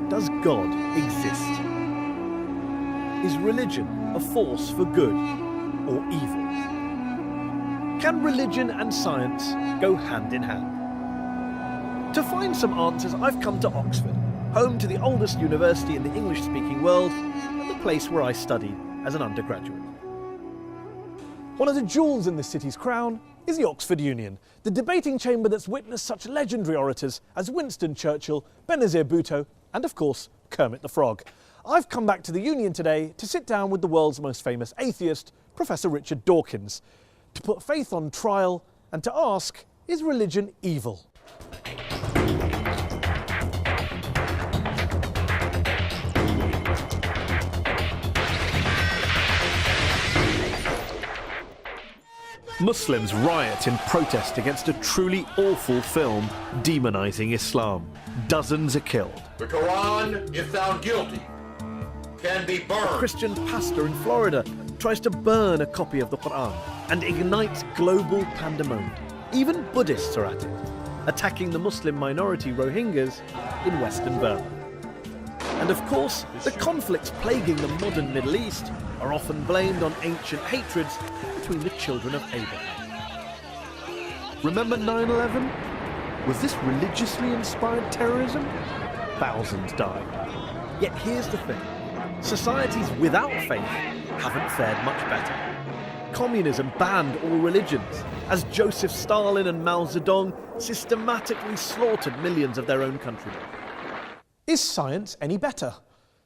does God exist? Is religion a force for good or evil? Can religion and science go hand in hand? To find some answers, I've come to Oxford, home to the oldest university in the English-speaking world and the place where I studied as an undergraduate. One of the jewels in the city's crown is the Oxford Union, the debating chamber that's witnessed such legendary orators as Winston Churchill, Benazir Bhutto, and of course, Kermit the Frog. I've come back to the Union today to sit down with the world's most famous atheist, Professor Richard Dawkins, to put faith on trial and to ask, is religion evil? Muslims riot in protest against a truly awful film demonising Islam. Dozens are killed. The Quran, if found guilty, can be burned. A Christian pastor in Florida tries to burn a copy of the Quran and ignites global pandemonium. Even Buddhists are at it, attacking the Muslim minority Rohingyas in Western Burma. And of course, the conflicts plaguing the modern Middle East are often blamed on ancient hatreds between the children of Abraham. Remember 9/11? Was this religiously inspired terrorism? Thousands died. Yet here's the thing. Societies without faith haven't fared much better. Communism banned all religions, as Joseph Stalin and Mao Zedong systematically slaughtered millions of their own countrymen. Is science any better?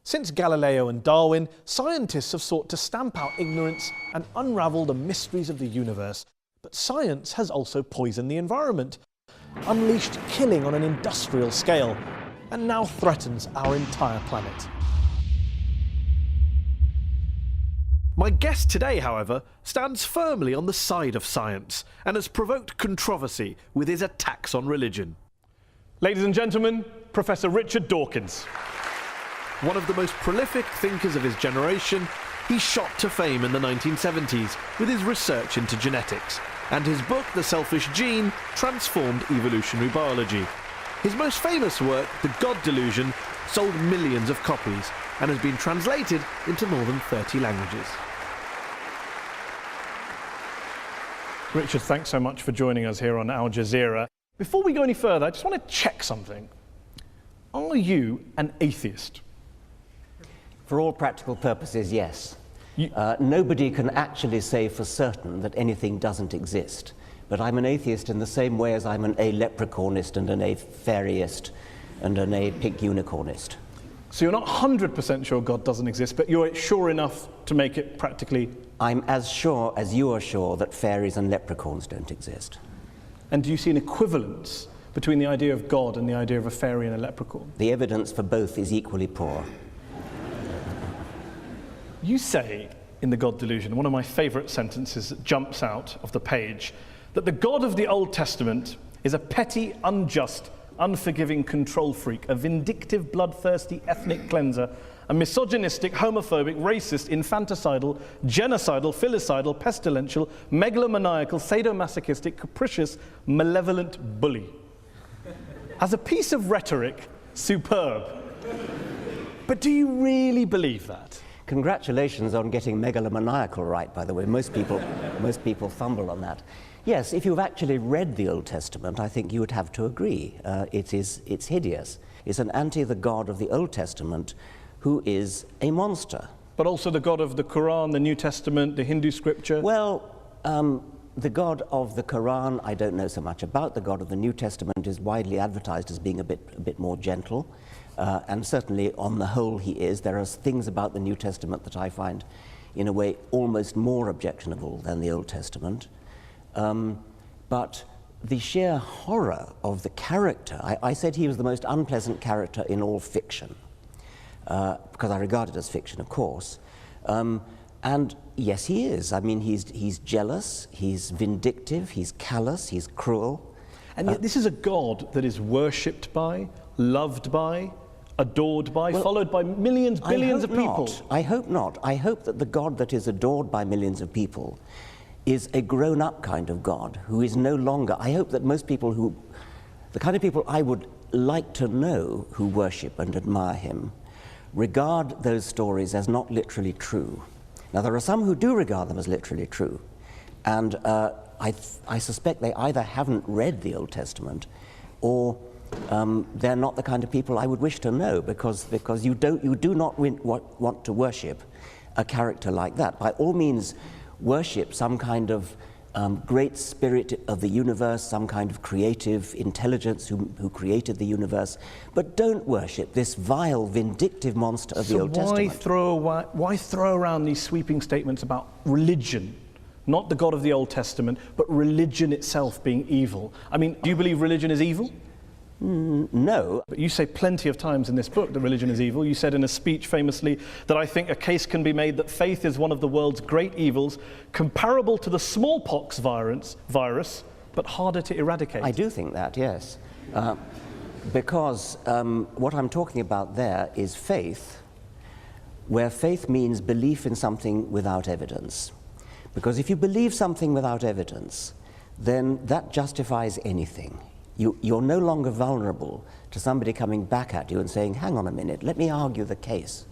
Since Galileo and Darwin, scientists have sought to stamp out ignorance and unravel the mysteries of the universe. But science has also poisoned the environment, unleashed killing on an industrial scale, and now threatens our entire planet. My guest today, however, stands firmly on the side of science and has provoked controversy with his attacks on religion. Ladies and gentlemen, Professor Richard Dawkins. One of the most prolific thinkers of his generation, he shot to fame in the 1970s with his research into genetics, and his book, The Selfish Gene, transformed evolutionary biology. His most famous work, The God Delusion, sold millions of copies and has been translated into more than 30 languages. Richard, thanks so much for joining us here on Al Jazeera. Before we go any further, I just want to check something. Are you an atheist? For all practical purposes, yes. Nobody can actually say for certain that anything doesn't exist. But I'm an atheist in the same way as I'm an a-leprechaunist and an a-fairyist and an a-pink unicornist. So you're not 100% sure God doesn't exist, but you're sure enough to make it practically... I'm as sure as you are sure that fairies and leprechauns don't exist. And do you see an equivalence between the idea of God and the idea of a fairy and a leprechaun? The evidence for both is equally poor. You say, in The God Delusion, one of my favourite sentences that jumps out of the page, that the God of the Old Testament is a petty, unjust, unforgiving control freak, a vindictive, bloodthirsty ethnic cleanser, a misogynistic, homophobic, racist, infanticidal, genocidal, filicidal, pestilential, megalomaniacal, sadomasochistic, capricious, malevolent bully. As a piece of rhetoric, superb. But do you really believe that? Congratulations on getting megalomaniacal right, by the way. Most people fumble on that. Yes, if you've actually read the Old Testament, I think you would have to agree. It's hideous. It's an the God of the Old Testament who is a monster. But also the God of the Quran, the New Testament, the Hindu scripture? Well, the God of the Quran, I don't know so much about. The God of the New Testament is widely advertised as being a bit more gentle. And certainly, on the whole, he is. There are things about the New Testament that I find, in a way, almost more objectionable than the Old Testament. But the sheer horror of the character, I said he was the most unpleasant character in all fiction, because I regard it as fiction, of course. And yes, he is. I mean, he's jealous, he's vindictive, he's callous, he's cruel. And yet this is a God that is worshipped by, loved by, adored by, well, followed by millions, billions of people. I hope not. I hope that the God that is adored by millions of people is a grown-up kind of God who is no longer... I hope that most people the kind of people I would like to know who worship and admire him regard those stories as not literally true. Now, there are some who do regard them as literally true, and I suspect they either haven't read the Old Testament or they're not the kind of people I would wish to know, because you do not want to worship a character like that. By all means, worship some kind of great spirit of the universe, some kind of creative intelligence who created the universe, but don't worship this vile, vindictive monster of the Old Testament. Why throw around these sweeping statements about religion? Not the God of the Old Testament, but religion itself being evil. I mean, do you believe religion is evil? No. But you say plenty of times in this book that religion is evil. You said in a speech famously that I think a case can be made that faith is one of the world's great evils, comparable to the smallpox virus, but harder to eradicate. I do think that, yes. Because what I'm talking about there is faith, where faith means belief in something without evidence. Because if you believe something without evidence, then that justifies anything. You're no longer vulnerable to somebody coming back at you and saying, hang on a minute, let me argue the case.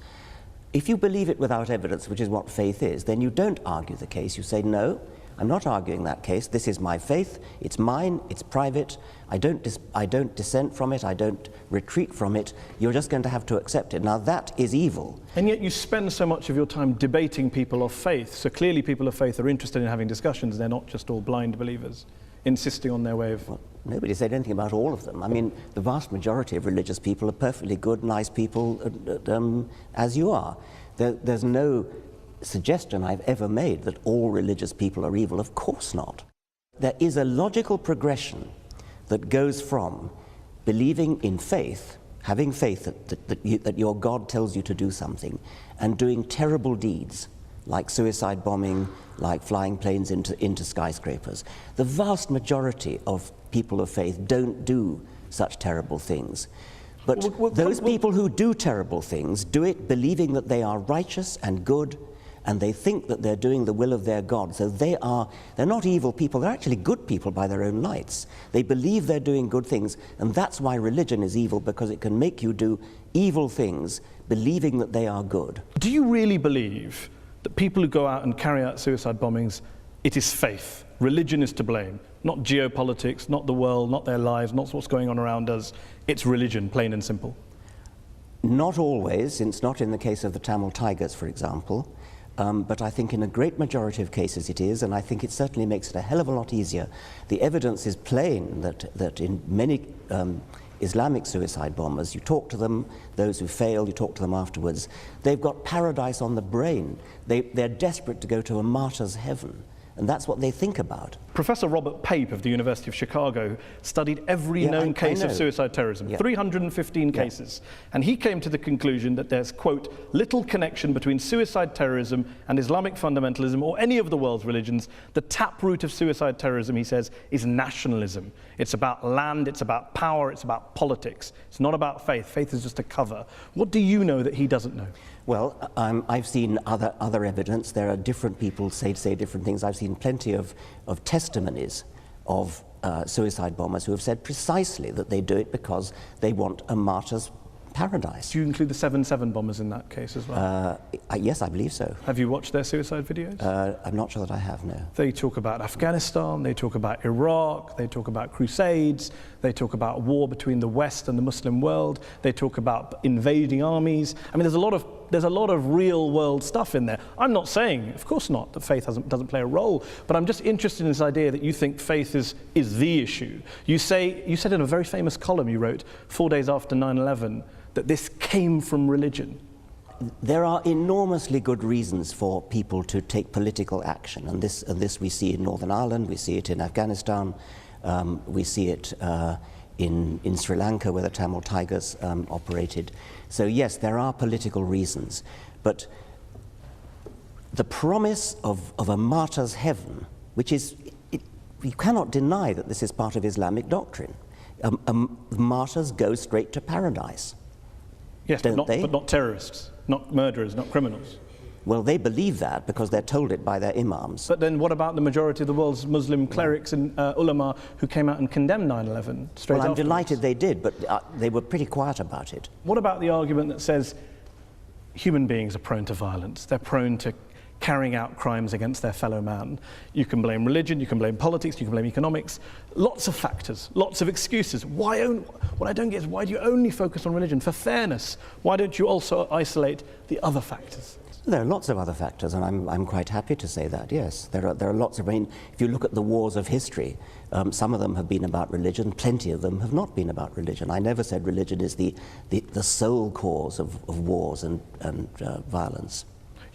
If you believe it without evidence, which is what faith is, then you don't argue the case. You say, no, I'm not arguing that case. This is my faith. It's mine. It's private. I don't dissent from it. I don't retreat from it. You're just going to have to accept it. Now, that is evil. And yet you spend so much of your time debating people of faith. So clearly people of faith are interested in having discussions. They're not just all blind believers insisting on their way of... Well, nobody said anything about all of them. I mean, the vast majority of religious people are perfectly good, nice people, as you are. There's no suggestion I've ever made that all religious people are evil. Of course not. There is a logical progression that goes from believing in faith, having faith that your God tells you to do something, and doing terrible deeds, like suicide bombing, like flying planes into skyscrapers. The vast majority of people of faith don't do such terrible things. But those people who do terrible things do it believing that they are righteous and good, and they think that they're doing the will of their God. So they're not evil people, they're actually good people by their own lights. They believe they're doing good things, and that's why religion is evil, because it can make you do evil things believing that they are good. Do you really believe that people who go out and carry out suicide bombings, it is faith? Religion is to blame, not geopolitics, not the world, not their lives, not what's going on around us. It's religion, plain and simple. Not always. It's not in the case of the Tamil Tigers, for example. But I think in a great majority of cases it is, and I think it certainly makes it a hell of a lot easier. The evidence is plain that in many Islamic suicide bombers, you talk to them, those who fail, you talk to them afterwards, they've got paradise on the brain. They're desperate to go to a martyr's heaven. And that's what they think about. Professor Robert Pape of the University of Chicago studied every known case of suicide terrorism, 315 cases. And he came to the conclusion that there's, quote, little connection between suicide terrorism and Islamic fundamentalism or any of the world's religions. The taproot of suicide terrorism, he says, is nationalism. It's about land, it's about power, it's about politics. It's not about faith. Faith is just a cover. What do you know that he doesn't know? Well, I've seen other evidence. There are different people say different things. I've seen plenty of testimonies of suicide bombers who have said precisely that they do it because they want a martyr's paradise. Do you include the 7/7 bombers in that case as well? Yes, I believe so. Have you watched their suicide videos? I'm not sure that I have, no. They talk about Afghanistan, they talk about Iraq, they talk about crusades, they talk about war between the West and the Muslim world, they talk about invading armies. I mean, there's a lot of real world stuff in there. I'm not saying, of course not, that faith doesn't play a role, but I'm just interested in this idea that you think faith is the issue. You said in a very famous column you wrote 4 days after 9/11 that this came from religion. There are enormously good reasons for people to take political action, and this we see in Northern Ireland, we see it in Afghanistan, we see it in Sri Lanka, where the Tamil Tigers operated. So yes, there are political reasons, but the promise of a martyr's heaven, which is, you cannot deny that this is part of Islamic doctrine. Martyrs go straight to paradise. Yes, but not terrorists, not murderers, not criminals. Well, they believe that because they're told it by their imams. But then what about the majority of the world's Muslim clerics and ulama who came out and condemned 9/11 straight Well, I'm afterwards? delighted they did, but they were pretty quiet about it. What about the argument that says human beings are prone to violence, they're prone to carrying out crimes against their fellow man? You can blame religion, you can blame politics, you can blame economics, lots of factors, lots of excuses. What I don't get is, why do you only focus on religion? For fairness, why don't you also isolate the other factors? There are lots of other factors, and I'm quite happy to say that, yes. There are lots of, I mean, if you look at the wars of history, some of them have been about religion, plenty of them have not been about religion. I never said religion is the sole cause of wars and violence.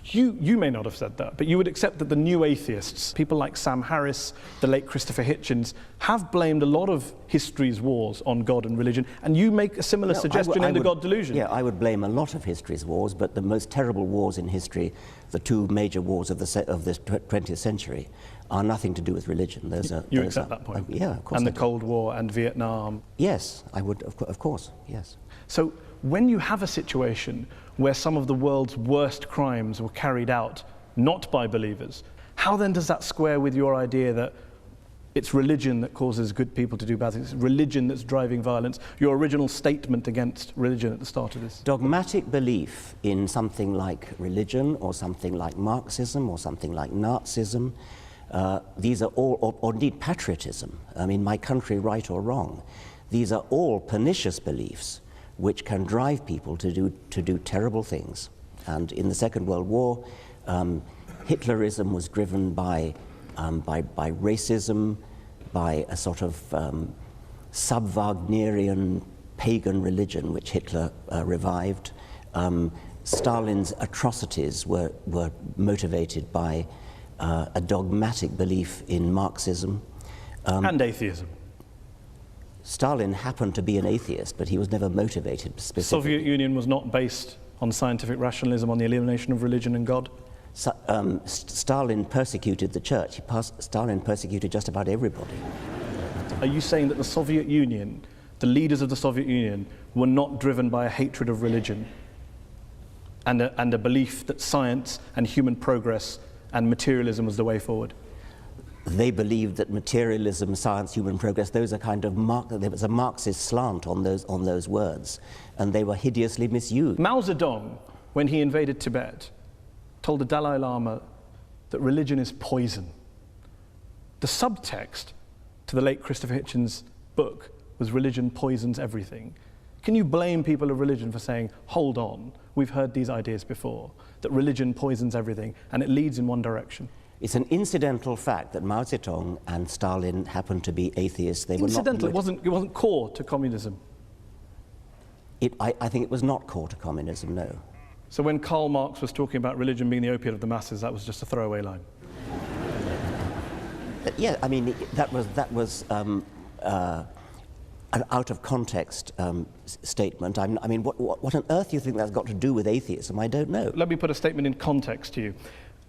You may not have said that, but you would accept that the new atheists, people like Sam Harris, the late Christopher Hitchens, have blamed a lot of history's wars on God and religion, and you make a similar suggestion in the God Delusion. Yeah, I would blame a lot of history's wars, but the most terrible wars in history, the two major wars of the 20th century, are nothing to do with religion. You accept that point? Yeah, of course. And the Cold War and Vietnam? Yes, I would, of course, yes. So when you have a situation where some of the world's worst crimes were carried out not by believers, how then does that square with your idea that it's religion that causes good people to do bad things, it's religion that's driving violence, your original statement against religion at the start of this? Dogmatic belief in something like religion or something like Marxism or something like Nazism, these are all, or indeed patriotism, I mean, my country, right or wrong, these are all pernicious beliefs which can drive people to do terrible things. And in the Second World War, Hitlerism was driven by racism, by a sort of sub-Wagnerian pagan religion which Hitler revived. Stalin's atrocities were motivated by a dogmatic belief in Marxism. And atheism. Stalin happened to be an atheist, but he was never motivated specifically. The Soviet Union was not based on scientific rationalism, on the elimination of religion and God? Stalin persecuted the church. Stalin persecuted just about everybody. Are you saying that the Soviet Union, the leaders of the Soviet Union, were not driven by a hatred of religion and a belief that science and human progress and materialism was the way forward? They believed that materialism, science, human progress, those are kind of there was a Marxist slant on those words, and they were hideously misused. Mao Zedong, when he invaded Tibet, told the Dalai Lama that religion is poison. The subtext to the late Christopher Hitchens' book was religion poisons everything. Can you blame people of religion for saying, hold on, we've heard these ideas before, that religion poisons everything and it leads in one direction? It's an incidental fact that Mao Zedong and Stalin happened to be atheists. They incidental, were not it wasn't core to communism. I think it was not core to communism, no. So when Karl Marx was talking about religion being the opiate of the masses, that was just a throwaway line? Yeah, I mean, that was an out of context statement. I mean, what on earth do you think that's got to do with atheism? I don't know. Let me put a statement in context to you.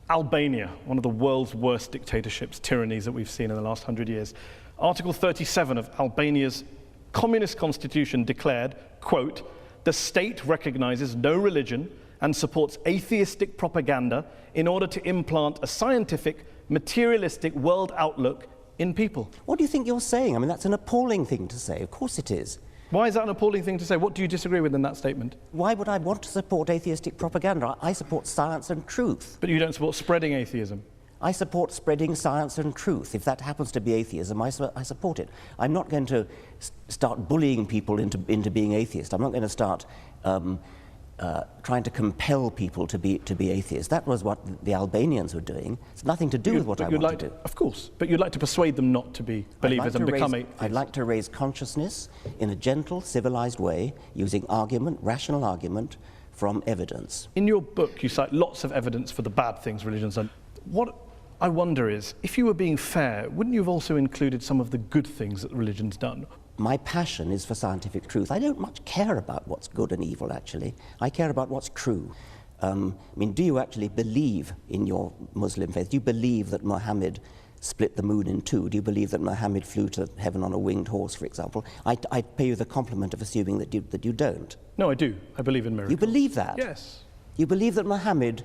Albania, one of the world's worst dictatorships, tyrannies that we've seen in the last 100 years. Article 37 of Albania's communist constitution declared, quote, "The state recognizes no religion and supports atheistic propaganda in order to implant a scientific, materialistic world outlook in people." What do you think you're saying? I mean, that's an appalling thing to say. Of course it is. Why is that an appalling thing to say? What do you disagree with in that statement? Why would I want to support atheistic propaganda? I support science and truth. But you don't support spreading atheism. I support spreading science and truth. If that happens to be atheism, I support it. I'm not going to start bullying people into being atheist. I'm not going to start trying to compel people to be atheists. That was what the Albanians were doing. It's nothing to do with what I want to do. Of course, but you'd like to persuade them not to be believers and become atheists. I'd like to raise consciousness in a gentle, civilized way, using argument, rational argument, from evidence. In your book, you cite lots of evidence for the bad things religion's done. What I wonder is, if you were being fair, wouldn't you have also included some of the good things that religion's done? My passion is for scientific truth. I don't much care about what's good and evil, actually. I care about what's true. I mean, do you actually believe in your Muslim faith? Do you believe that Muhammad split the moon in two? Do you believe that Muhammad flew to heaven on a winged horse, for example? I'd pay you the compliment of assuming that you don't. No, I do. I believe in miracles. You believe that? Yes. You believe that Muhammad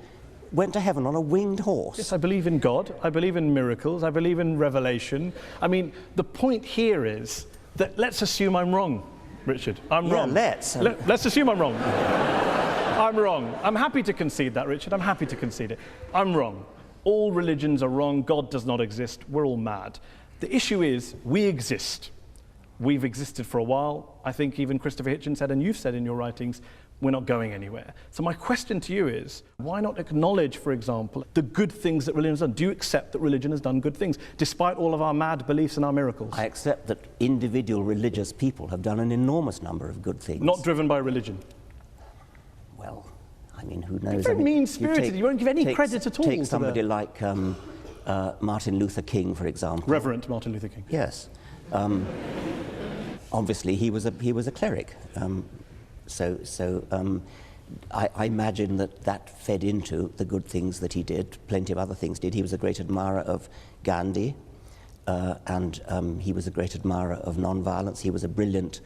went to heaven on a winged horse? Yes, I believe in God, I believe in miracles, I believe in revelation. I mean, the point here is that let's assume I'm wrong, Richard. I'm wrong. Let's assume I'm wrong. I'm wrong. I'm happy to concede that, Richard. I'm happy to concede it. I'm wrong. All religions are wrong. God does not exist. We're all mad. The issue is we exist. We've existed for a while. I think even Christopher Hitchens said, and you've said in your writings, we're not going anywhere. So my question to you is, why not acknowledge, for example, the good things that religion has done? Do you accept that religion has done good things, despite all of our mad beliefs and our miracles? I accept that individual religious people have done an enormous number of good things. Not driven by religion. Well, I mean, who knows? You're very mean-spirited. You won't give any credit at all. Take somebody like Martin Luther King, for example. Reverend Martin Luther King. Yes. Obviously, he was a cleric. I imagine that fed into the good things that he did. Plenty of other things did. He was a great admirer of Gandhi, and he was a great admirer of non-violence. He was a brilliant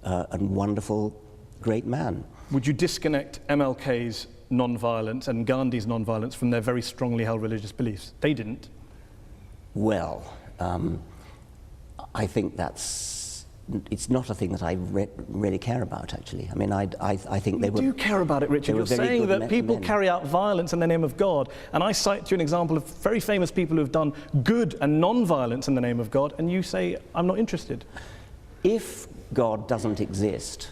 and wonderful, great man. Would you disconnect MLK's non-violence and Gandhi's non-violence from their very strongly held religious beliefs? They didn't. Well, I think it's not a thing that I really care about, actually. I mean, I think they were... You do care about it, Richard. You're saying that people carry out violence in the name of God, and I cite to you an example of very famous people who have done good and non-violence in the name of God, and you say, I'm not interested. If God doesn't exist,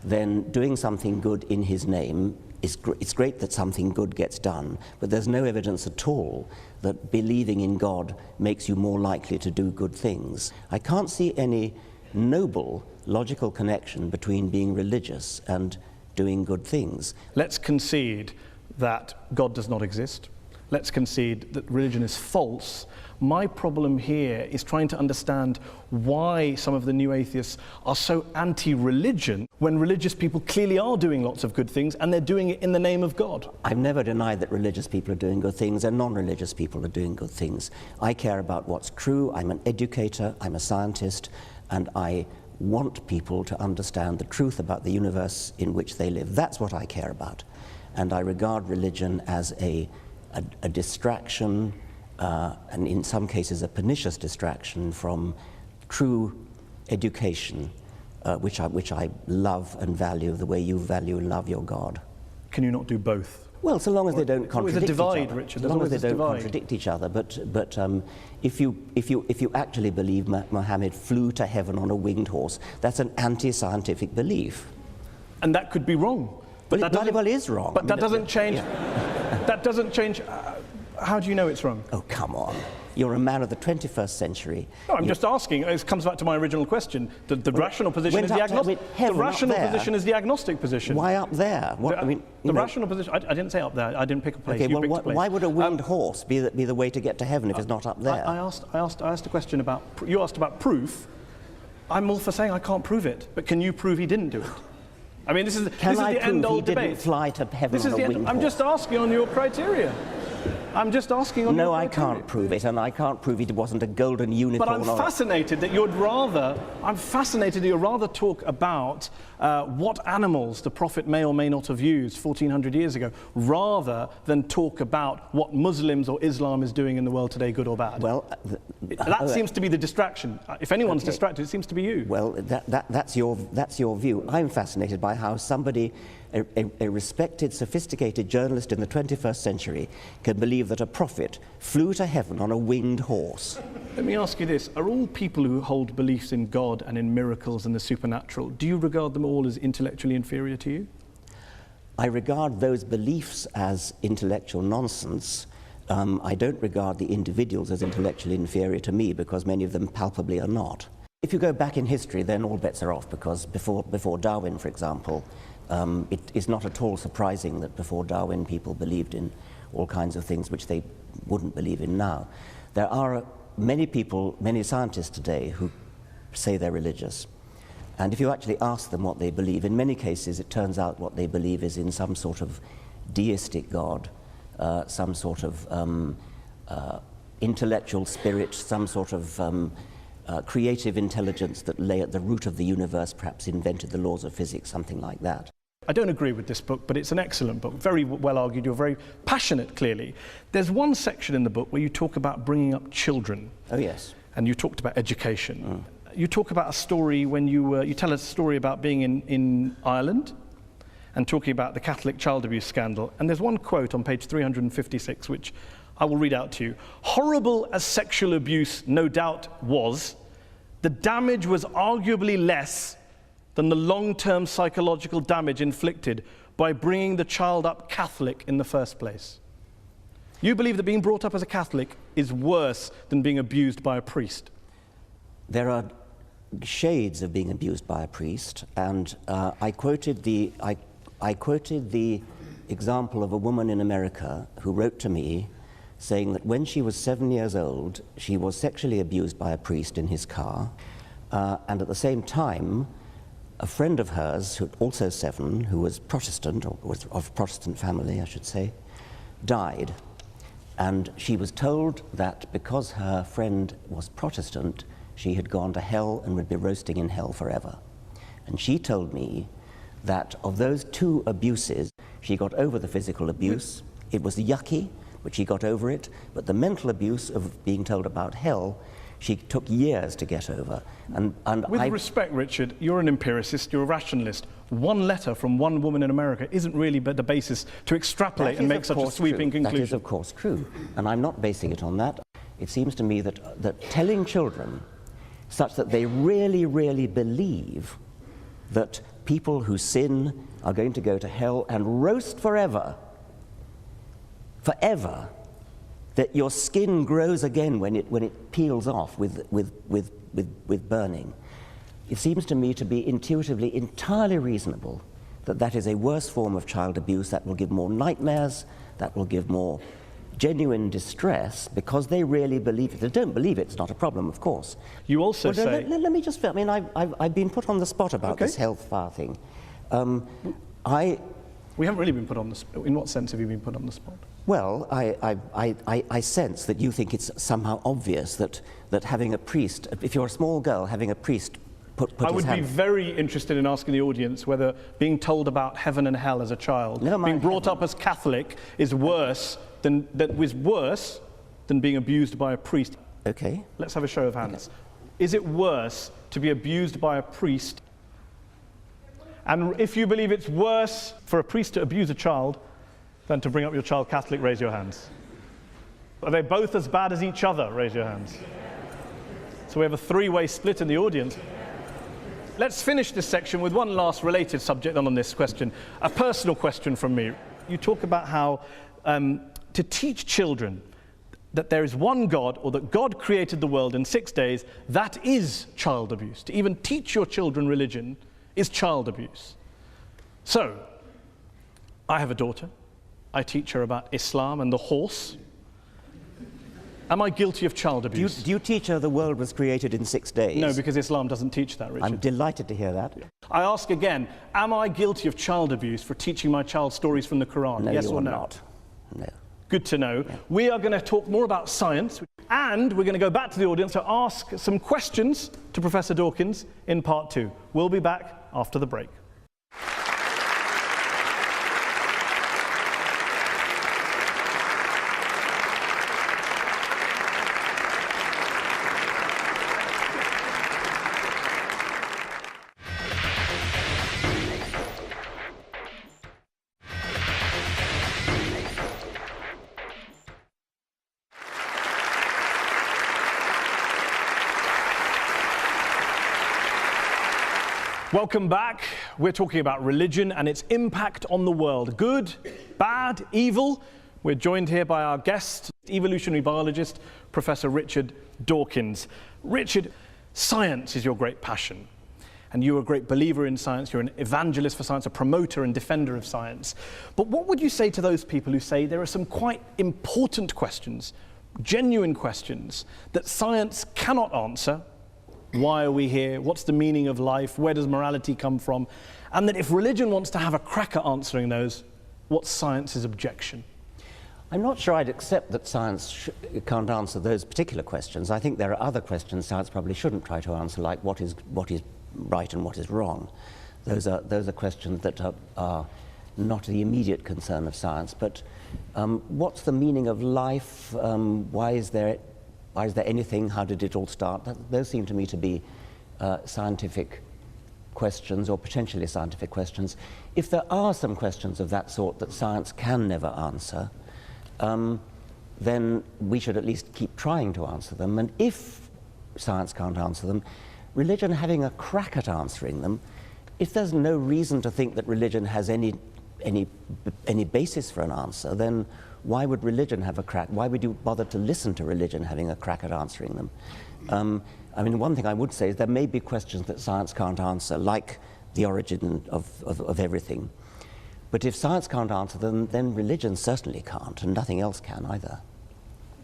then doing something good in his name it's great that something good gets done, but there's no evidence at all that believing in God makes you more likely to do good things. I can't see any noble logical connection between being religious and doing good things. Let's concede that God does not exist. Let's concede that religion is false. My problem here is trying to understand why some of the new atheists are so anti-religion when religious people clearly are doing lots of good things and they're doing it in the name of God. I've never denied that religious people are doing good things and non-religious people are doing good things. I care about what's true. I'm an educator, I'm a scientist, and I want people to understand the truth about the universe in which they live. That's what I care about. And I regard religion as a distraction, and in some cases a pernicious distraction from true education, which I love and value the way you value and love your God. Can you not do both? Well, so long as they don't contradict each other. Richard. As long as they don't contradict each other. But if you actually believe Muhammad flew to heaven on a winged horse, that's an anti-scientific belief. And that could be wrong. But it bloody well is wrong. But that doesn't change. That doesn't change. How do you know it's wrong? Oh, come on. You're a man of the 21st century. No, I'm just asking. It comes back to my original question. The rational position is the agnostic. The rational position is the agnostic position. Why up there? What, I mean, the rational position. I didn't say up there. I didn't pick a place. Okay, you well, picked a place. why would a winged horse be the way to get to heaven if it's not up there? I asked a question about. You asked about proof. I'm all for saying I can't prove it, but can you prove he didn't do it? I mean, this is the end-all debate. Didn't fly to heaven on a winged horse? I'm just asking on your criteria. I'm just asking on your criteria. No, I can't prove it, and I can't prove it wasn't a golden unicorn. But I'm fascinated that you'd rather. I'm fascinated that you'd rather talk about what animals the Prophet may or may not have used 1400 years ago, rather than talk about what Muslims or Islam is doing in the world today, good or bad. Well, that seems to be the distraction. If anyone's distracted, it seems to be you. Well, that's your view. I'm fascinated by how somebody, a respected, sophisticated journalist in the 21st century, can believe that a prophet flew to heaven on a winged horse. Let me ask you this. Are all people who hold beliefs in God and in miracles and the supernatural, do you regard them all as intellectually inferior to you? I regard those beliefs as intellectual nonsense. I don't regard the individuals as intellectually inferior to me, because many of them palpably are not. If you go back in history, then all bets are off, because before Darwin, for example, it is not at all surprising that before Darwin people believed in all kinds of things which they wouldn't believe in now. There are many people, many scientists today who say they're religious. And if you actually ask them what they believe, in many cases it turns out what they believe is in some sort of deistic God, some sort of intellectual spirit, some sort of creative intelligence that lay at the root of the universe, perhaps invented the laws of physics, something like that. I don't agree with this book, but it's an excellent book, very well argued. You're very passionate, clearly. There's one section in the book where you talk about bringing up children. Oh, yes. And you talked about education. You talk about a story when you tell a story about being in Ireland and talking about the Catholic child abuse scandal. And there's one quote on page 356, which I will read out to you. Horrible as sexual abuse no doubt was, the damage was arguably less than the long-term psychological damage inflicted by bringing the child up Catholic in the first place. You believe that being brought up as a Catholic is worse than being abused by a priest? There are shades of being abused by a priest, and I quoted the example of a woman in America who wrote to me saying that when she was 7 years old, she was sexually abused by a priest in his car, and at the same time, a friend of hers, who also 7, who was Protestant, or was of Protestant family, I should say, died. And she was told that because her friend was Protestant, she had gone to hell and would be roasting in hell forever. And she told me that of those 2 abuses, she got over the physical abuse. It was yucky, but she got over it. But the mental abuse of being told about hell, she took years to get over. And with respect, Richard, you're an empiricist, you're a rationalist. One letter from one woman in America isn't really the basis to extrapolate and make such a sweeping conclusion. That is, of course, true. And I'm not basing it on that. It seems to me that telling children such that they really, really believe that people who sin are going to go to hell and roast forever, that your skin grows again when it peels off with burning. It seems to me to be intuitively entirely reasonable that that is a worse form of child abuse, that will give more nightmares, that will give more genuine distress, because they really believe it. If they don't believe it, it's not a problem, of course. You also say... Let me just... I mean, I've been put on the spot about this health fire thing. We haven't really been put on the spot. In what sense have you been put on the spot? Well, I sense that you think it's somehow obvious that having a priest, if you're a small girl, having a priest put his hand... I would be very interested in asking the audience whether being told about heaven and hell as a child, being brought up as Catholic, is worse than being abused by a priest. Okay. Let's have a show of hands. Okay. Is it worse to be abused by a priest? And if you believe it's worse for a priest to abuse a child than to bring up your child Catholic, raise your hands. Are they both as bad as each other? Raise your hands. So we have a 3-way split in the audience. Let's finish this section with one last related subject on this question, a personal question from me. You talk about how to teach children that there is one God, or that God created the world in 6 days, that is child abuse. To even teach your children religion is child abuse. So, I have a daughter. I teach her about Islam and the horse. Am I guilty of child abuse? Do you teach her the world was created in 6 days? No, because Islam doesn't teach that, Richard. I'm delighted to hear that. I ask again, am I guilty of child abuse for teaching my child stories from the Quran? No, yes you or are no? Not. No. Good to know. Yeah. We are going to talk more about science, and we're going to go back to the audience to ask some questions to Professor Dawkins in part 2. We'll be back after the break. Welcome back. We're talking about religion and its impact on the world. Good, bad, evil. We're joined here by our guest, evolutionary biologist, Professor Richard Dawkins. Richard, science is your great passion. And you're a great believer in science. You're an evangelist for science, a promoter and defender of science. But what would you say to those people who say there are some quite important questions, genuine questions, that science cannot answer? Why are we here? What's the meaning of life? Where does morality come from? And that if religion wants to have a crack at answering those, what's science's objection? I'm not sure I'd accept that science can't answer those particular questions. I think there are other questions science probably shouldn't try to answer, like what is right and what is wrong. Those are questions that are not the immediate concern of science. But what's the meaning of life? Why is there anything? How did it all start? Those seem to me to be scientific questions, or potentially scientific questions. If there are some questions of that sort that science can never answer, then we should at least keep trying to answer them. And if science can't answer them, religion having a crack at answering them, if there's no reason to think that religion has any basis for an answer, then why would religion have a crack? Why would you bother to listen to religion having a crack at answering them? I mean, one thing I would say is there may be questions that science can't answer, like the origin of everything. But if science can't answer them, then religion certainly can't, and nothing else can either.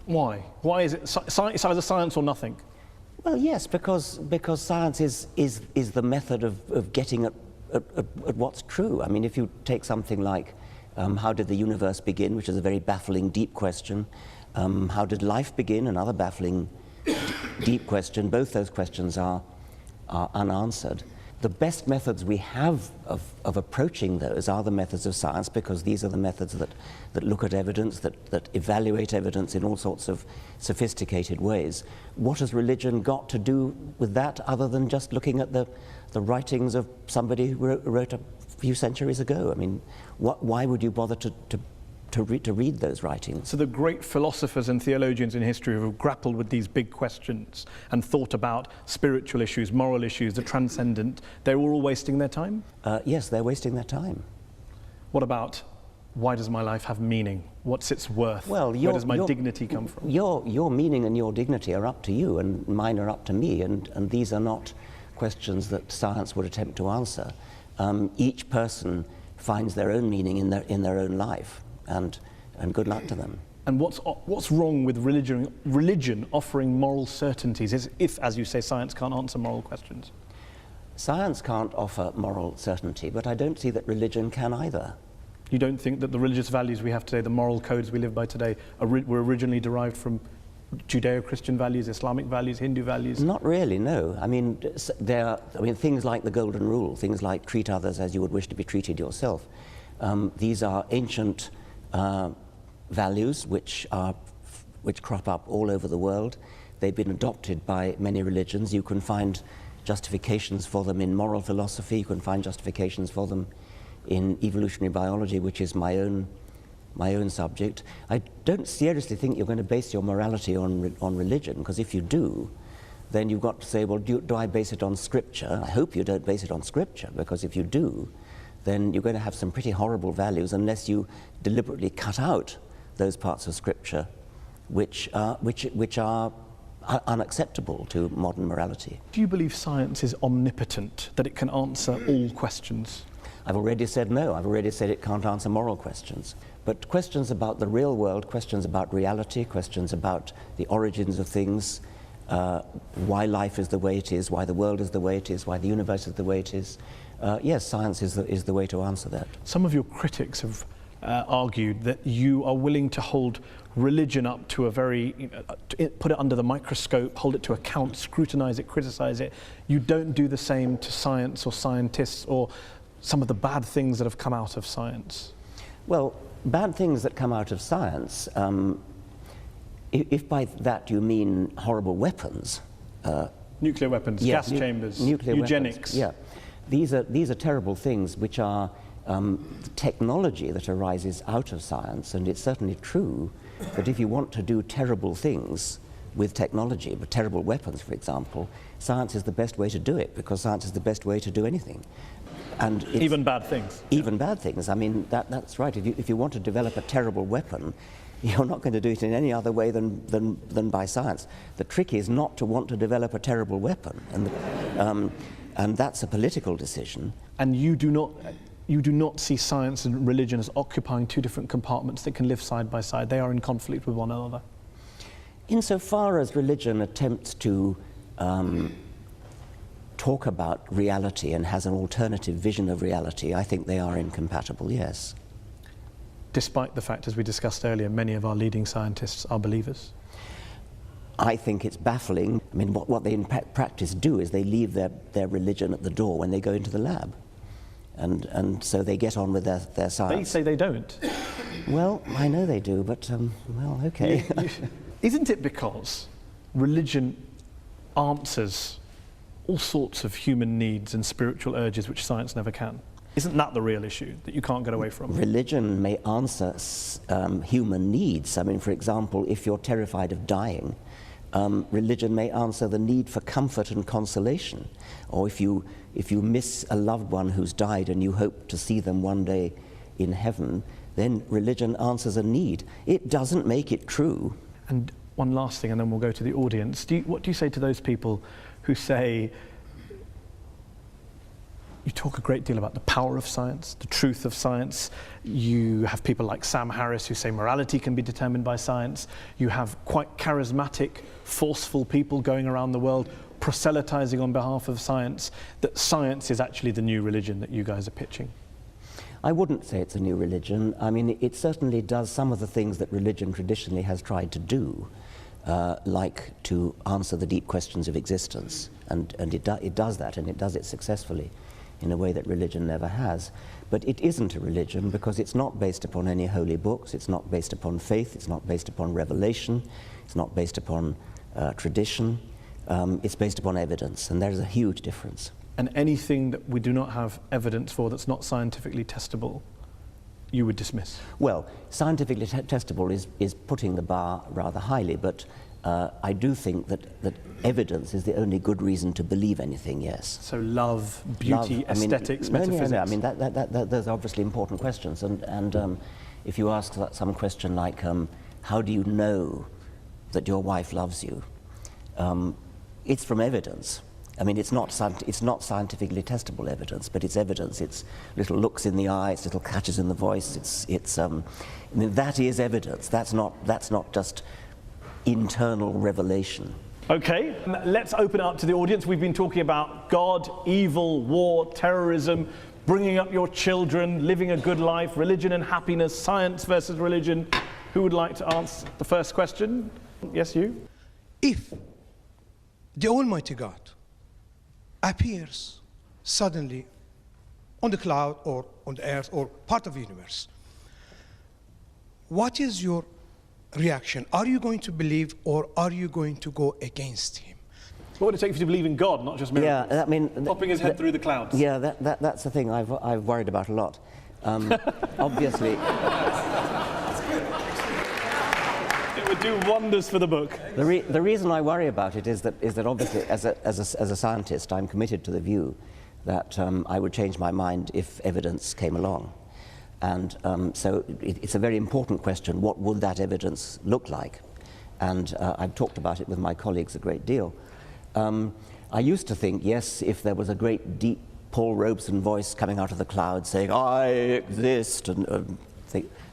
Why? Why is it it's either science or nothing? Well, yes, because science is the method of getting at what's true. I mean, if you take something like how did the universe begin, which is a very baffling, deep question. How did life begin? Another baffling, deep question. Both those questions are unanswered. The best methods we have of approaching those are the methods of science, because these are the methods that look at evidence, that evaluate evidence in all sorts of sophisticated ways. What has religion got to do with that, other than just looking at the writings of somebody who wrote a few centuries ago? I mean, why would you bother to read those writings? So the great philosophers and theologians in history who have grappled with these big questions and thought about spiritual issues, moral issues, the transcendent, they're all wasting their time? Yes, they're wasting their time. What about, why does my life have meaning? What's its worth? Well, where does my dignity come from? Your meaning and your dignity are up to you, and mine are up to me, and these are not questions that science would attempt to answer. Each person finds their own meaning in their own life. And good luck to them. And what's wrong with religion offering moral certainties if, as you say, science can't answer moral questions? Science can't offer moral certainty, but I don't see that religion can either. You don't think that the religious values we have today, the moral codes we live by today, were originally derived from Judeo-Christian values, Islamic values, Hindu values? Not really, no. I mean, things like the Golden Rule, things like treat others as you would wish to be treated yourself. These are ancient values which crop up all over the world. They've been adopted by many religions. You can find justifications for them in moral philosophy. You can find justifications for them in evolutionary biology, which is my own subject. I don't seriously think you're going to base your morality on religion, because if you do, then you've got to say, well, do I base it on Scripture? I hope you don't base it on Scripture, because if you do, then you're going to have some pretty horrible values unless you deliberately cut out those parts of Scripture which are unacceptable to modern morality. Do you believe science is omnipotent, that it can answer all questions? I've already said no. I've already said it can't answer moral questions. But questions about the real world, questions about reality, questions about the origins of things, why life is the way it is, why the world is the way it is, why the universe is the way it is, yes, science is the way to answer that. Some of your critics have argued that you are willing to hold religion up to a very, put it under the microscope, hold it to account, scrutinize it, criticize it. You don't do the same to science or scientists or some of the bad things that have come out of science. Well, bad things that come out of science, if by that you mean horrible weapons. Nuclear weapons, yeah, gas chambers, nuclear eugenics. Weapons, yeah. These are terrible things which are technology that arises out of science, and it's certainly true that if you want to do terrible things with technology, but terrible weapons, for example, science is the best way to do it, because science is the best way to do anything. And even bad things. Even bad things. I mean, that's right. If you want to develop a terrible weapon, you're not going to do it in any other way than by science. The trick is not to want to develop a terrible weapon, and that's a political decision. And you do not see science and religion as occupying two different compartments that can live side by side. They are in conflict with one another. Insofar as religion attempts to talk about reality and has an alternative vision of reality, I think they are incompatible, yes. Despite the fact, as we discussed earlier, many of our leading scientists are believers? I think it's baffling. I mean, what they in practice do is they leave their religion at the door when they go into the lab. And so they get on with their science. They say they don't. Well, I know they do, but, well, okay. Isn't it because religion answers all sorts of human needs and spiritual urges which science never can? Isn't that the real issue that you can't get away from? Religion may answer human needs. I mean, for example, if you're terrified of dying, religion may answer the need for comfort and consolation. Or if you miss a loved one who's died and you hope to see them one day in heaven, then religion answers a need. It doesn't make it true. And one last thing, and then we'll go to the audience. What do you say to those people who say, you talk a great deal about the power of science, the truth of science. You have people like Sam Harris who say morality can be determined by science. You have quite charismatic, forceful people going around the world proselytizing on behalf of science, that science is actually the new religion that you guys are pitching. I wouldn't say it's a new religion. I mean, it certainly does some of the things that religion traditionally has tried to do, like to answer the deep questions of existence. And it does that, and it does it successfully in a way that religion never has. But it isn't a religion because it's not based upon any holy books, it's not based upon faith, it's not based upon revelation, it's not based upon tradition, it's based upon evidence, and there's a huge difference. And anything that we do not have evidence for that's not scientifically testable, you would dismiss? Well, scientifically testable is putting the bar rather highly, but I do think that evidence is the only good reason to believe anything, yes. So love, beauty, aesthetics, metaphysics. No, I mean, those are obviously important questions. And if you ask some question like, how do you know that your wife loves you? It's from evidence. I mean, it's not scientifically testable evidence, but it's evidence. It's little looks in the eye, it's little catches in the voice. I mean, that is evidence. That's not just internal revelation. Okay, let's open it up to the audience. We've been talking about God, evil, war, terrorism, bringing up your children, living a good life, religion and happiness, science versus religion. Who would like to answer the first question? Yes, you? If the Almighty God appears suddenly on the cloud or on the earth or part of the universe, what is your reaction? Are you going to believe or are you going to go against him? What would it take for you to believe in God, not just miracles? Yeah, I mean, popping his head through the clouds. Yeah, that's the thing I've worried about a lot. Obviously, it would do wonders for the book. the reason I worry about it is that obviously, as a scientist, I'm committed to the view that I would change my mind if evidence came along. And so it's a very important question. What would that evidence look like? And I've talked about it with my colleagues a great deal. I used to think, yes, if there was a great deep Paul Robeson voice coming out of the clouds saying, I exist, and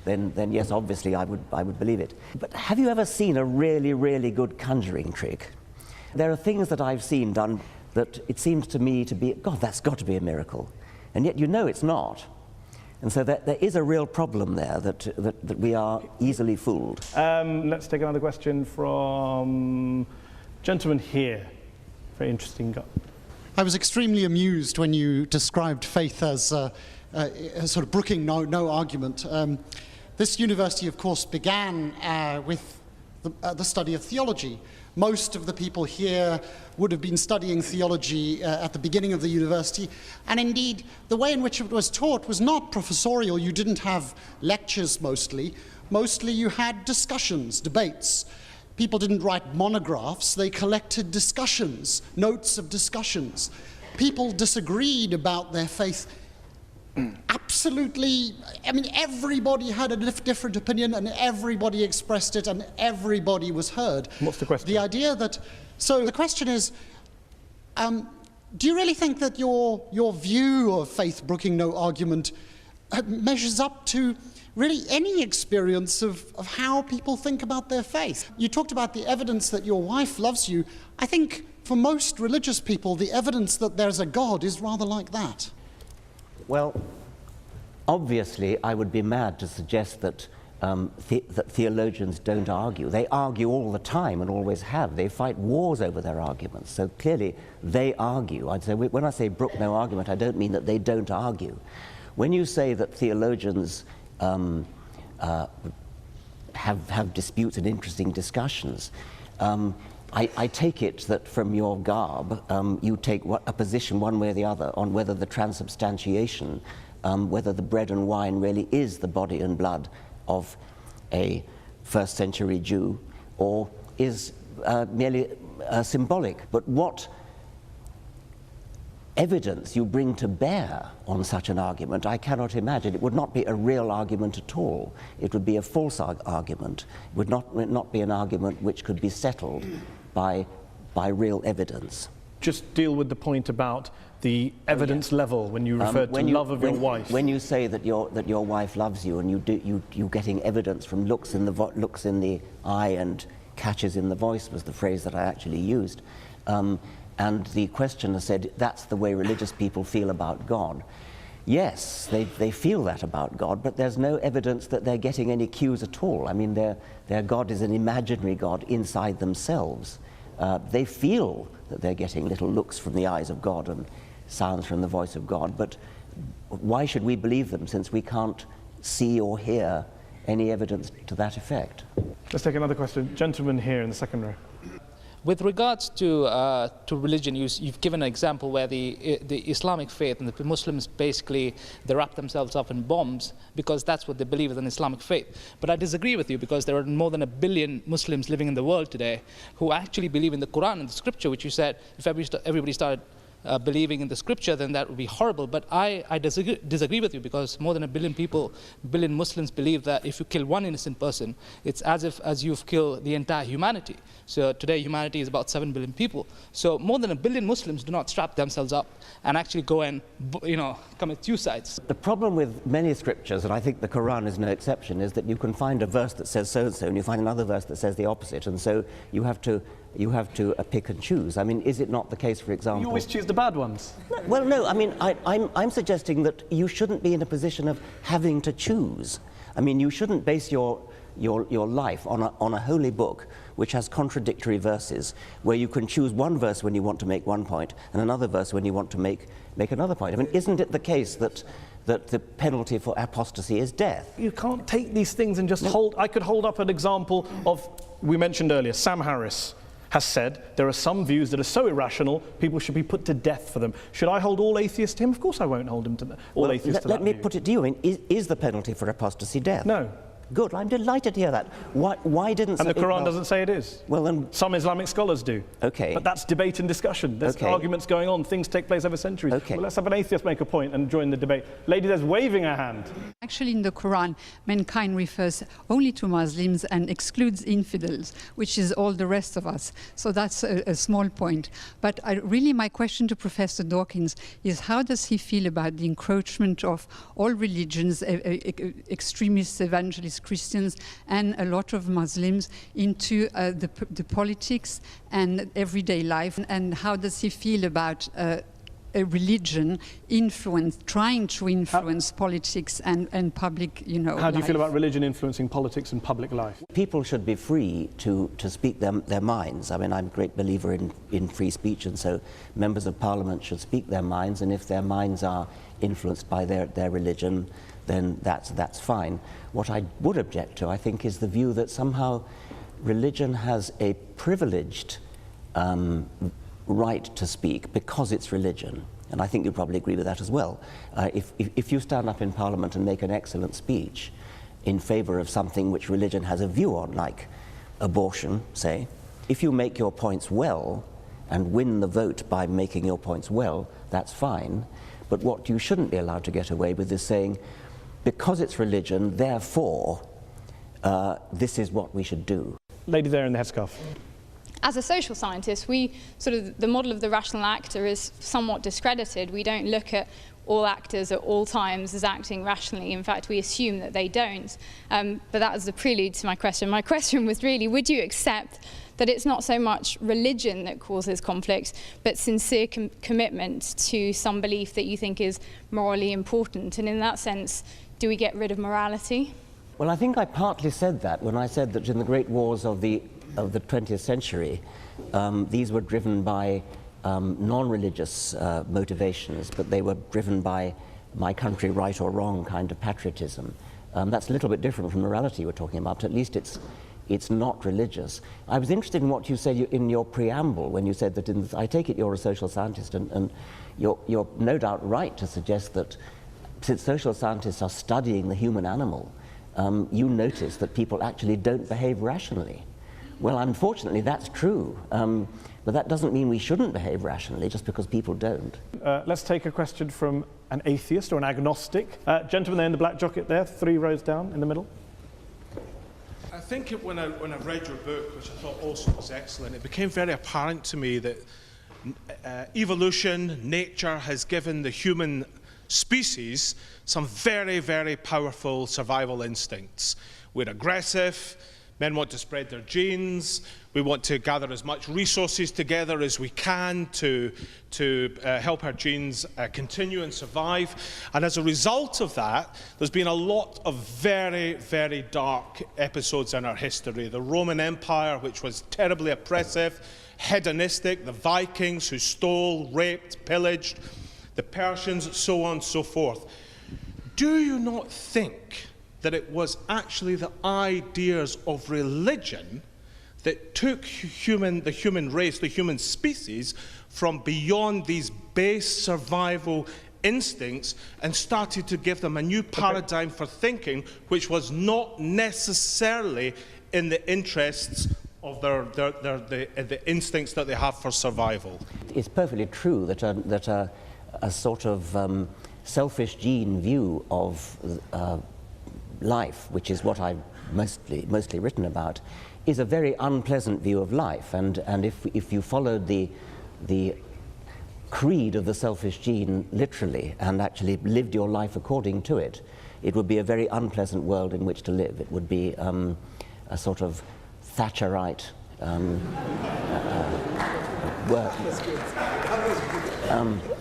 then yes, obviously I would believe it. But have you ever seen a really, really good conjuring trick? There are things that I've seen done that it seems to me to be, God, that's got to be a miracle. And yet you know it's not. And so there is a real problem there that we are easily fooled. Let's take another question from gentleman here. Very interesting guy. I was extremely amused when you described faith as sort of brooking no argument. This university, of course, began with the study of theology. Most of the people here would have been studying theology at the beginning of the university, and indeed the way in which it was taught was not professorial. You didn't have lectures mostly. Mostly you had discussions, debates. People didn't write monographs, they collected discussions, notes of discussions. People disagreed about their faith. Absolutely, I mean, everybody had a different opinion and everybody expressed it and everybody was heard. What's the question? The idea that, so the question is, do you really think that your view of faith brooking no argument measures up to really any experience of how people think about their faith? You talked about the evidence that your wife loves you. I think for most religious people, the evidence that there's a God is rather like that. Well, obviously, I would be mad to suggest that that theologians don't argue. They argue all the time and always have. They fight wars over their arguments. So clearly they argue. I'd say, when I say brook no argument, I don't mean that they don't argue. When you say that theologians have disputes and interesting discussions, I take it that from your garb, you take a position one way or the other on whether the transubstantiation, whether the bread and wine really is the body and blood of a first century Jew, or is merely symbolic. But what evidence you bring to bear on such an argument, I cannot imagine. It would not be a real argument at all. It would be a false argument. It would not be an argument which could be settled by real evidence. Just deal with the point about the evidence level when you refer to love of your wife. When you say that your wife loves you, and you're getting evidence from looks in the eye and catches in the voice was the phrase that I actually used. And the questioner said, that's the way religious people feel about God. Yes, they feel that about God, but there's no evidence that they're getting any cues at all. I mean, their God is an imaginary God inside themselves. They feel that they're getting little looks from the eyes of God and sounds from the voice of God, but why should we believe them since we can't see or hear any evidence to that effect? Let's take another question. Gentleman here in the second row. With regards to religion, you've given an example where the Islamic faith and the Muslims basically, they wrap themselves up in bombs because that's what they believe is an Islamic faith. But I disagree with you, because there are more than 1 billion Muslims living in the world today who actually believe in the Quran and the scripture, which you said if everybody started believing in the scripture, then that would be horrible. But I disagree with you, because more than 1 billion Muslims believe that if you kill one innocent person, it's as you've killed the entire humanity. So today humanity is about 7 billion people. So more than 1 billion Muslims do not strap themselves up and actually go and commit suicides. The problem with many scriptures, and I think the Quran is no exception, is that you can find a verse that says so-and-so, and you find another verse that says the opposite, and so you have to pick and choose. I mean, is it not the case, for example... You always choose the bad ones. Well, no, I mean, I'm suggesting that you shouldn't be in a position of having to choose. I mean, you shouldn't base your life on a holy book which has contradictory verses, where you can choose one verse when you want to make one point and another verse when you want to make another point. I mean, isn't it the case that the penalty for apostasy is death? You can't take these things and just hold... I could hold up an example of, we mentioned earlier, Sam Harris has said there are some views that are so irrational, people should be put to death for them. Should I hold all atheists to him? Of course I won't hold him to all atheists to that view. Let me put it to you. I mean, is the penalty for apostasy death? No. Good, I'm delighted to hear that. Why didn't... And the Quran doesn't say it is. Well, then... Some Islamic scholars do. Okay. But that's debate and discussion. There's arguments going on. Things take place over centuries. Okay. Well, let's have an atheist make a point and join the debate. Lady there's waving her hand. Actually, in the Quran, mankind refers only to Muslims and excludes infidels, which is all the rest of us. So that's a small point. But really, my question to Professor Dawkins is, how does he feel about the encroachment of all religions, extremists, evangelists, Christians, and a lot of Muslims into the politics and everyday life? And how does he feel about a religion trying to influence politics and public, How do you feel about religion influencing politics and public life? People should be free to speak their minds. I mean, I'm a great believer in free speech, and so members of parliament should speak their minds, and if their minds are influenced by their religion, then that's fine. What I would object to, I think, is the view that somehow religion has a privileged right to speak because it's religion. And I think you'd probably agree with that as well. If you stand up in Parliament and make an excellent speech in favour of something which religion has a view on, like abortion, say, if you make your points well and win the vote by making your points well, that's fine. But what you shouldn't be allowed to get away with is saying, because it's religion, therefore, this is what we should do. Lady there in the headscarf. As a social scientist, the model of the rational actor is somewhat discredited. We don't look at all actors at all times as acting rationally. In fact, we assume that they don't. But that was the prelude to my question. My question was really, would you accept that it's not so much religion that causes conflict, but sincere commitment to some belief that you think is morally important? And in that sense, do we get rid of morality? Well, I think I partly said that when I said that in the great wars of the 20th century, these were driven by non-religious motivations, but they were driven by my country right or wrong kind of patriotism. That's a little bit different from morality we're talking about, but at least it's not religious. I was interested in what you said in your preamble when you said that I take it you're a social scientist, and you're no doubt right to suggest that since social scientists are studying the human animal, you notice that people actually don't behave rationally. Well, unfortunately, that's true. But that doesn't mean we shouldn't behave rationally just because people don't. Let's take a question from an atheist or an agnostic. Gentleman there in the black jacket there, 3 rows down in the middle. I think when I read your book, which I thought also was excellent, it became very apparent to me that evolution, nature, has given the human species some very, very powerful survival instincts. We're aggressive, men want to spread their genes, we want to gather as much resources together as we can to help our genes continue and survive. And as a result of that, there's been a lot of very, very dark episodes in our history. The Roman Empire, which was terribly oppressive, hedonistic, the Vikings who stole, raped, pillaged, the Persians, so on and so forth. Do you not think that it was actually the ideas of religion that took the human race, the human species, from beyond these base survival instincts and started to give them a new paradigm for thinking, which was not necessarily in the interests of the instincts that they have for survival? It's perfectly true that a sort of selfish gene view of life, which is what I've mostly written about, is a very unpleasant view of life. And if you followed the creed of the selfish gene literally and actually lived your life according to it, it would be a very unpleasant world in which to live. It would be a sort of Thatcherite work.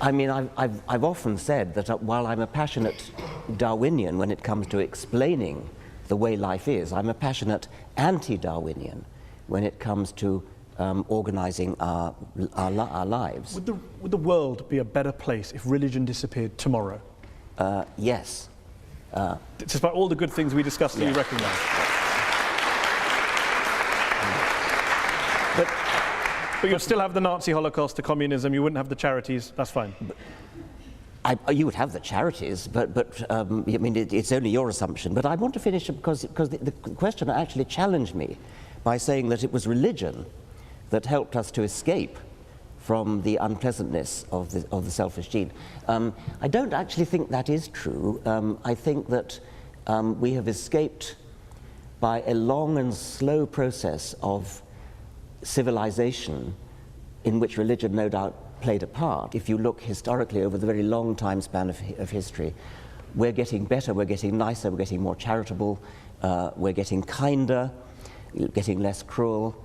I mean, I've often said that while I'm a passionate Darwinian when it comes to explaining the way life is, I'm a passionate anti-Darwinian when it comes to organizing our lives. Would the world be a better place if religion disappeared tomorrow? Yes. Despite all the good things we discussed that you recognise. But you'd still have the Nazi Holocaust, the communism, you wouldn't have the charities, that's fine. You would have the charities, but I mean, it's only your assumption. But I want to finish because the questioner actually challenged me by saying that it was religion that helped us to escape from the unpleasantness of the selfish gene. I don't actually think that is true. I think that we have escaped by a long and slow process of civilization in which religion no doubt played a part. If you look historically over the very long time span of history, we're getting better, we're getting nicer, we're getting more charitable, we're getting kinder, getting less cruel.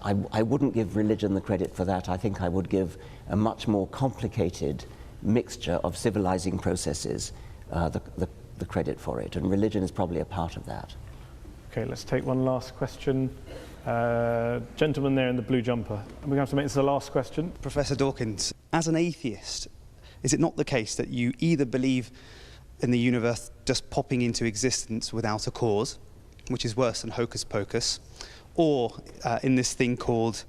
I wouldn't give religion the credit for that. I think I would give a much more complicated mixture of civilizing processes the credit for it, and religion is probably a part of that. Okay, let's take one last question. Gentleman there in the blue jumper. And we're going to have to make this the last question. Professor Dawkins, as an atheist, is it not the case that you either believe in the universe just popping into existence without a cause, which is worse than hocus pocus, or in this thing called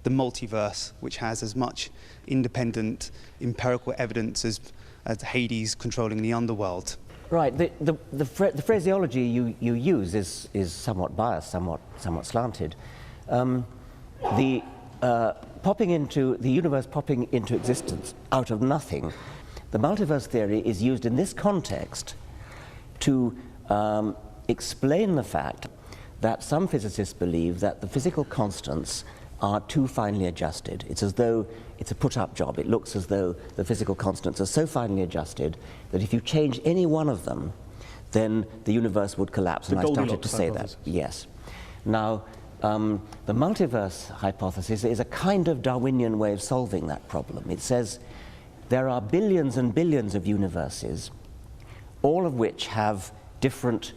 the multiverse, which has as much independent empirical evidence as Hades controlling the underworld? Right. The phraseology you use is somewhat biased, somewhat slanted. The universe popping into existence out of nothing. The multiverse theory is used in this context to explain the fact that some physicists believe that the physical constants are too finely adjusted. It's as though it's a put-up job. It looks as though the physical constants are so finely adjusted that if you change any one of them, then the universe would collapse. And I started to say that. Yes. Now, the multiverse hypothesis is a kind of Darwinian way of solving that problem. It says there are billions and billions of universes, all of which have different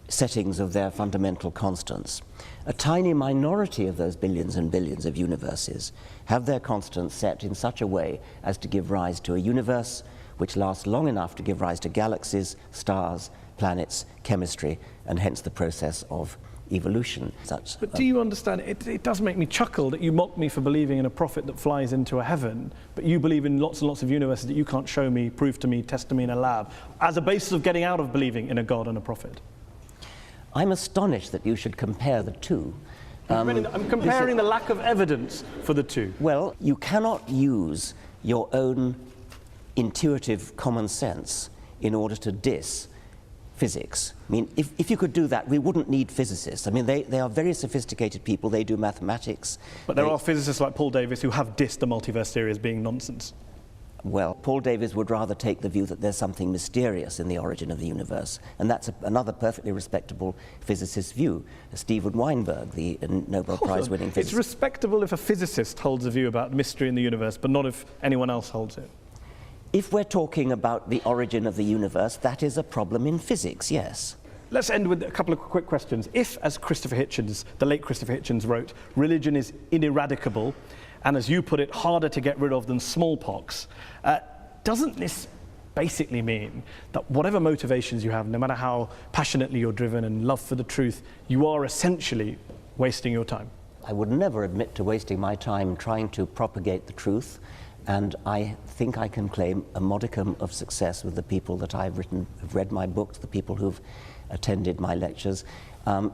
settings of their fundamental constants. A tiny minority of those billions and billions of universes have their constants set in such a way as to give rise to a universe which lasts long enough to give rise to galaxies, stars, planets, chemistry, and hence the process of evolution. But do you understand, it does make me chuckle that you mock me for believing in a prophet that flies into a heaven, but you believe in lots and lots of universes that you can't show me, prove to me, test to me in a lab, as a basis of getting out of believing in a God and a prophet. I'm astonished that you should compare the two. I'm comparing the lack of evidence for the two. Well, you cannot use your own intuitive common sense in order to diss physics. I mean, if you could do that, we wouldn't need physicists. I mean, they are very sophisticated people, they do mathematics. But there are physicists like Paul Davies who have dissed the multiverse theory as being nonsense. Well, Paul Davies would rather take the view that there's something mysterious in the origin of the universe, and that's another perfectly respectable physicist's view. Steven Weinberg, the Nobel Prize-winning physicist. It's respectable if a physicist holds a view about mystery in the universe, but not if anyone else holds it. If we're talking about the origin of the universe, that is a problem in physics, yes. Let's end with a couple of quick questions. If, as Christopher Hitchens, the late Christopher Hitchens wrote, religion is ineradicable, and as you put it, harder to get rid of than smallpox, doesn't this basically mean that whatever motivations you have, no matter how passionately you're driven and love for the truth, you are essentially wasting your time? I would never admit to wasting my time trying to propagate the truth, and I think I can claim a modicum of success with the people that I've read my books, the people who've attended my lectures.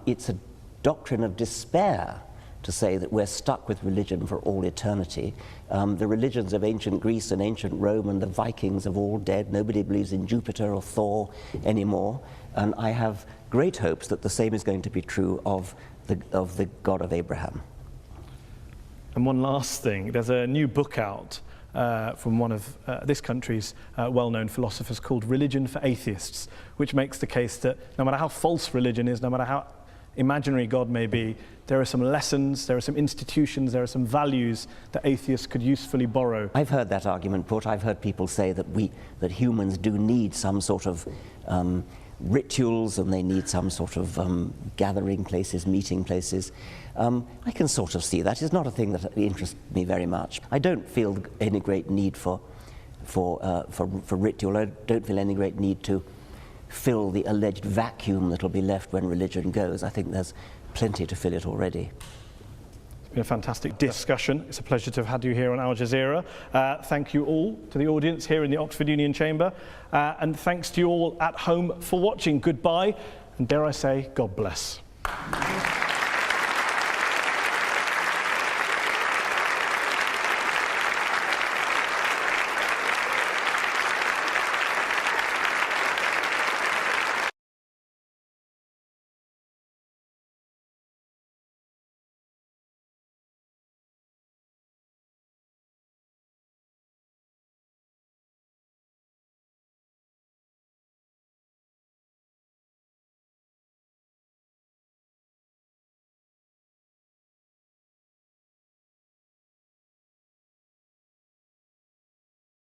It's a doctrine of despair to say that we're stuck with religion for all eternity. The religions of ancient Greece and ancient Rome and the Vikings have all dead. Nobody believes in Jupiter or Thor anymore. And I have great hopes that the same is going to be true of the God of Abraham. And one last thing, there's a new book out from one of this country's well-known philosophers called Religion for Atheists, which makes the case that no matter how false religion is, no matter how imaginary God may be, there are some lessons, there are some institutions, there are some values that atheists could usefully borrow. I've heard that argument put. I've heard people say that humans do need some sort of rituals, and they need some sort of gathering places, meeting places. I can sort of see that. It's not a thing that interests me very much. I don't feel any great need for ritual. I don't feel any great need to fill the alleged vacuum that'll be left when religion goes. I think there's plenty to fill it already. It's been a fantastic discussion. It's a pleasure to have had you here on Al Jazeera. Thank you all to the audience here in the Oxford Union Chamber. And thanks to you all at home for watching. Goodbye, and dare I say, God bless.